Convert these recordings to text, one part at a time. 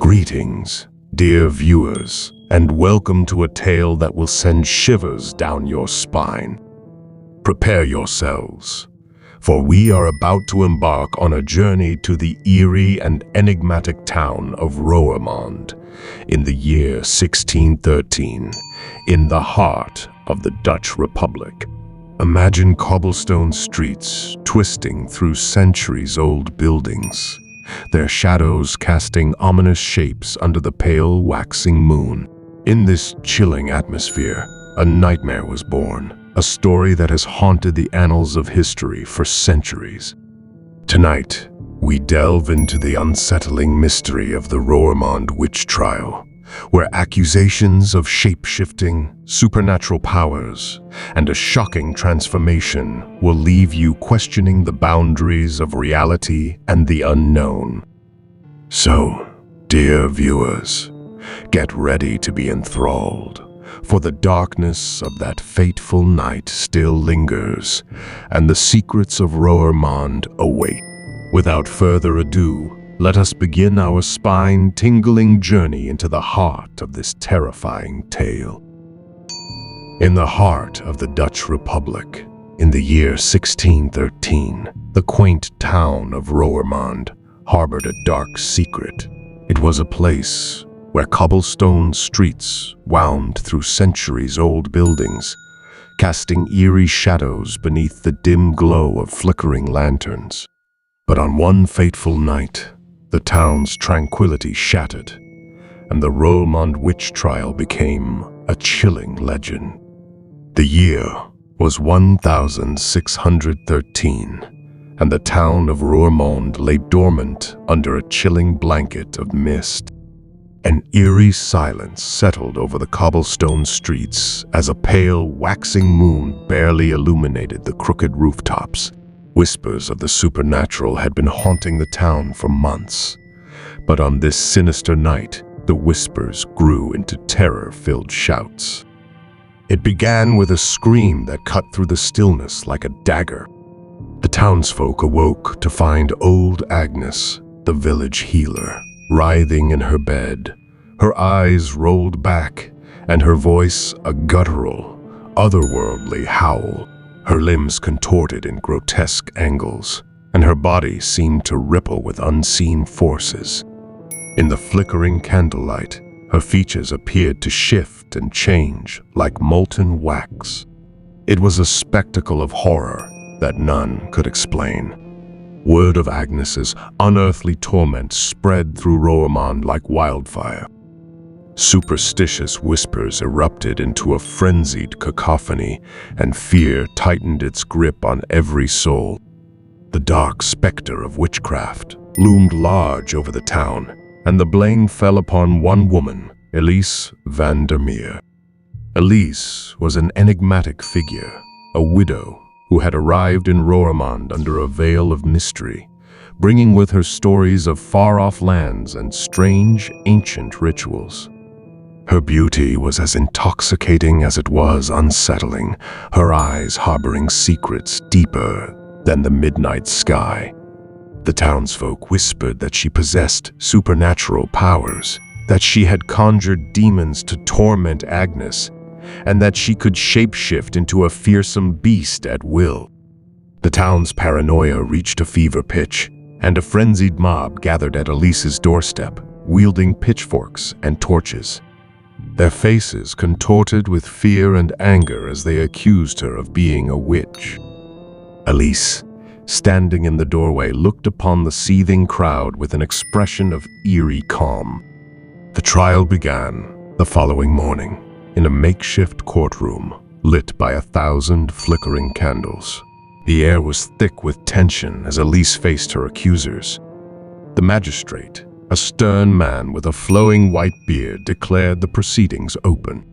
Greetings, dear viewers, and welcome to a tale that will send shivers down your spine. Prepare yourselves, for we are about to embark on a journey to the eerie and enigmatic town of Roermond in the year 1613, in the heart of the Dutch Republic. Imagine cobblestone streets twisting through centuries-old buildings, their shadows casting ominous shapes under the pale waxing moon. In this chilling atmosphere, a nightmare was born, a story that has haunted the annals of history for centuries. Tonight, we delve into the unsettling mystery of the Roermond Witch Trial, where accusations of shape-shifting, supernatural powers, and a shocking transformation will leave you questioning the boundaries of reality and the unknown. So, dear viewers, get ready to be enthralled, for the darkness of that fateful night still lingers, and the secrets of Roermond await. Without further ado, let us begin our spine-tingling journey into the heart of this terrifying tale. In the heart of the Dutch Republic, in the year 1613, the quaint town of Roermond harbored a dark secret. It was a place where cobblestone streets wound through centuries-old buildings, casting eerie shadows beneath the dim glow of flickering lanterns. But on one fateful night, the town's tranquility shattered, and the Roermond Witch Trial became a chilling legend. The year was 1613, and the town of Roermond lay dormant under a chilling blanket of mist. An eerie silence settled over the cobblestone streets as a pale, waxing moon barely illuminated the crooked rooftops. Whispers of the supernatural had been haunting the town for months, but on this sinister night, the whispers grew into terror-filled shouts. It began with a scream that cut through the stillness like a dagger. The townsfolk awoke to find old Agnes, the village healer, writhing in her bed, her eyes rolled back, and her voice a guttural, otherworldly howl. Her limbs contorted in grotesque angles, and her body seemed to ripple with unseen forces. In the flickering candlelight, her features appeared to shift and change like molten wax. It was a spectacle of horror that none could explain. Word of Agnes's unearthly torment spread through Roermond like wildfire. Superstitious whispers erupted into a frenzied cacophony, and fear tightened its grip on every soul. The dark specter of witchcraft loomed large over the town, and the blame fell upon one woman, Elyse Van der Meer. Elyse was an enigmatic figure, a widow who had arrived in Roermond under a veil of mystery, bringing with her stories of far-off lands and strange, ancient rituals. Her beauty was as intoxicating as it was unsettling, her eyes harboring secrets deeper than the midnight sky. The townsfolk whispered that she possessed supernatural powers, that she had conjured demons to torment Agnes, and that she could shapeshift into a fearsome beast at will. The town's paranoia reached a fever pitch, and a frenzied mob gathered at Elyse's doorstep, wielding pitchforks and torches. Their faces contorted with fear and anger as they accused her of being a witch. Elyse, standing in the doorway, looked upon the seething crowd with an expression of eerie calm. The trial began the following morning in a makeshift courtroom lit by 1,000 flickering candles. The air was thick with tension as Elyse faced her accusers. The magistrate, a stern man with a flowing white beard, declared the proceedings open.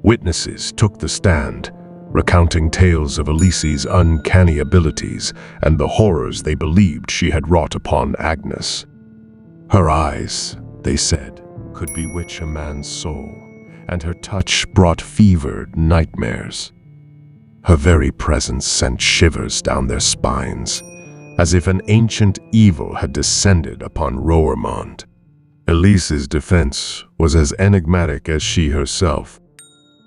Witnesses took the stand, recounting tales of Elyse's uncanny abilities and the horrors they believed she had wrought upon Agnes. Her eyes, they said, could bewitch a man's soul, and her touch brought fevered nightmares. Her very presence sent shivers down their spines, as if an ancient evil had descended upon Roermond. Elyse's defense was as enigmatic as she herself.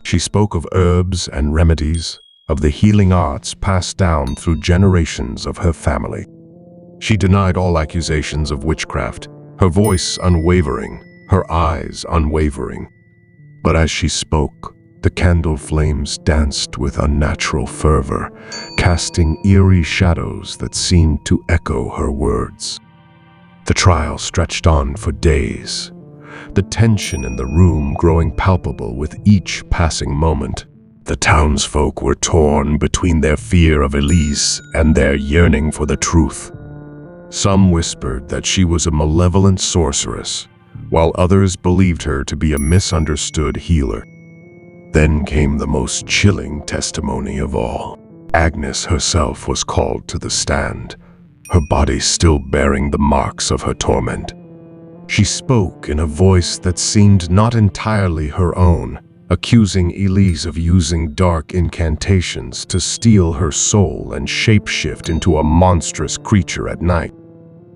She spoke of herbs and remedies, of the healing arts passed down through generations of her family. She denied all accusations of witchcraft, her voice unwavering, her eyes unwavering. But as she spoke, the candle flames danced with unnatural fervor, casting eerie shadows that seemed to echo her words. The trial stretched on for days, the tension in the room growing palpable with each passing moment. The townsfolk were torn between their fear of Elyse and their yearning for the truth. Some whispered that she was a malevolent sorceress, while others believed her to be a misunderstood healer. Then came the most chilling testimony of all. Agnes herself was called to the stand, her body still bearing the marks of her torment. She spoke in a voice that seemed not entirely her own, accusing Elyse of using dark incantations to steal her soul and shapeshift into a monstrous creature at night.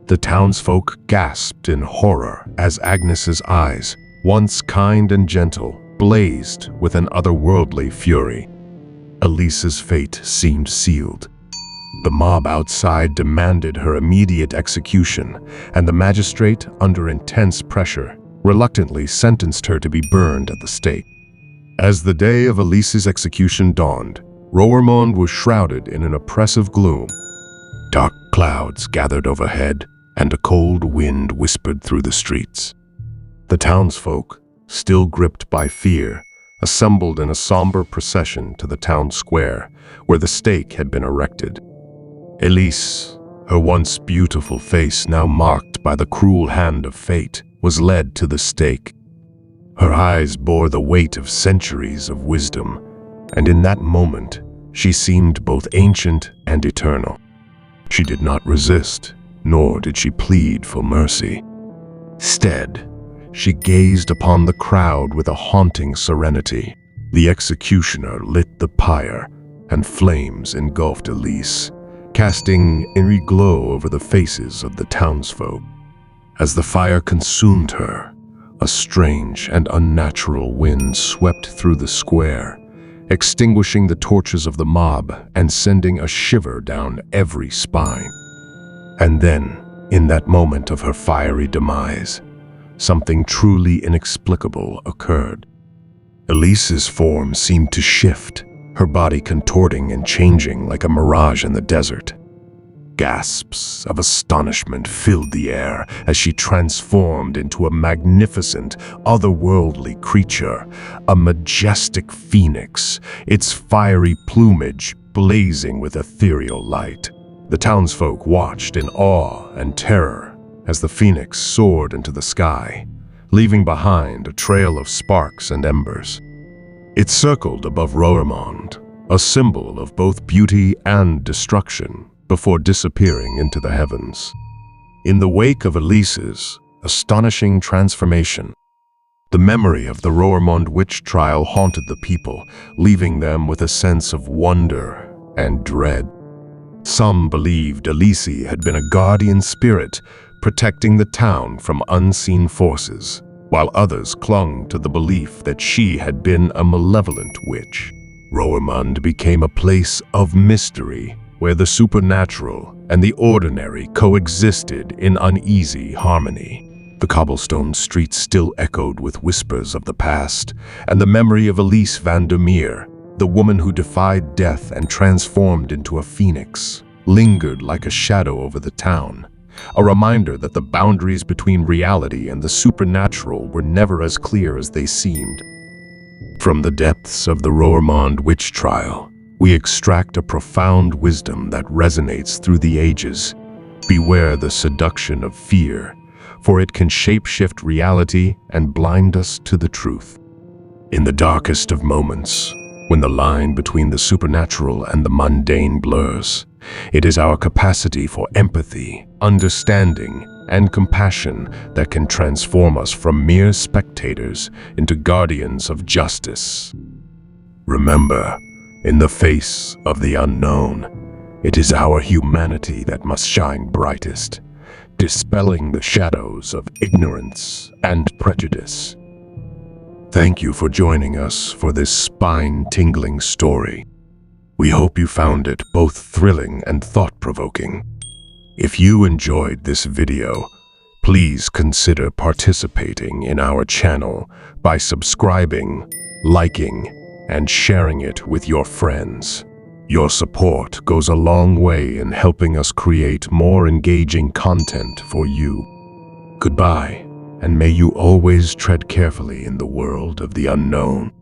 The townsfolk gasped in horror as Agnes's eyes, once kind and gentle, blazed with an otherworldly fury. Elyse's fate seemed sealed. The mob outside demanded her immediate execution, and the magistrate, under intense pressure, reluctantly sentenced her to be burned at the stake. As the day of Elyse's execution dawned, Roermond was shrouded in an oppressive gloom. Dark clouds gathered overhead, and a cold wind whispered through the streets. The townsfolk, still gripped by fear, assembled in a somber procession to the town square, where the stake had been erected. Elyse, her once beautiful face now marked by the cruel hand of fate, was led to the stake. Her eyes bore the weight of centuries of wisdom, and in that moment, she seemed both ancient and eternal. She did not resist, nor did she plead for mercy. Instead, she gazed upon the crowd with a haunting serenity. The executioner lit the pyre, and flames engulfed Elyse, casting eerie glow over the faces of the townsfolk. As the fire consumed her, a strange and unnatural wind swept through the square, extinguishing the torches of the mob and sending a shiver down every spine. And then, in that moment of her fiery demise, something truly inexplicable occurred. Elyse's form seemed to shift, her body contorting and changing like a mirage in the desert. Gasps of astonishment filled the air as she transformed into a magnificent, otherworldly creature, a majestic phoenix, its fiery plumage blazing with ethereal light. The townsfolk watched in awe and terror as the phoenix soared into the sky, leaving behind a trail of sparks and embers. It circled above Roermond, a symbol of both beauty and destruction, before disappearing into the heavens. In the wake of Elyse's astonishing transformation, the memory of the Roermond Witch Trial haunted the people, leaving them with a sense of wonder and dread. Some believed Elyse had been a guardian spirit, protecting the town from unseen forces, while others clung to the belief that she had been a malevolent witch. Roermond became a place of mystery, where the supernatural and the ordinary coexisted in uneasy harmony. The cobblestone streets still echoed with whispers of the past, and the memory of Elyse Van der Meer, the woman who defied death and transformed into a phoenix, lingered like a shadow over the town, a reminder that the boundaries between reality and the supernatural were never as clear as they seemed. From the depths of the Roermond Witch Trial, we extract a profound wisdom that resonates through the ages. Beware the seduction of fear, for it can shapeshift reality and blind us to the truth. In the darkest of moments, when the line between the supernatural and the mundane blurs, it is our capacity for empathy, understanding, and compassion that can transform us from mere spectators into guardians of justice. Remember, in the face of the unknown, it is our humanity that must shine brightest, dispelling the shadows of ignorance and prejudice. Thank you for joining us for this spine-tingling story. We hope you found it both thrilling and thought-provoking. If you enjoyed this video, please consider participating in our channel by subscribing, liking, and sharing it with your friends. Your support goes a long way in helping us create more engaging content for you. Goodbye, and may you always tread carefully in the world of the unknown.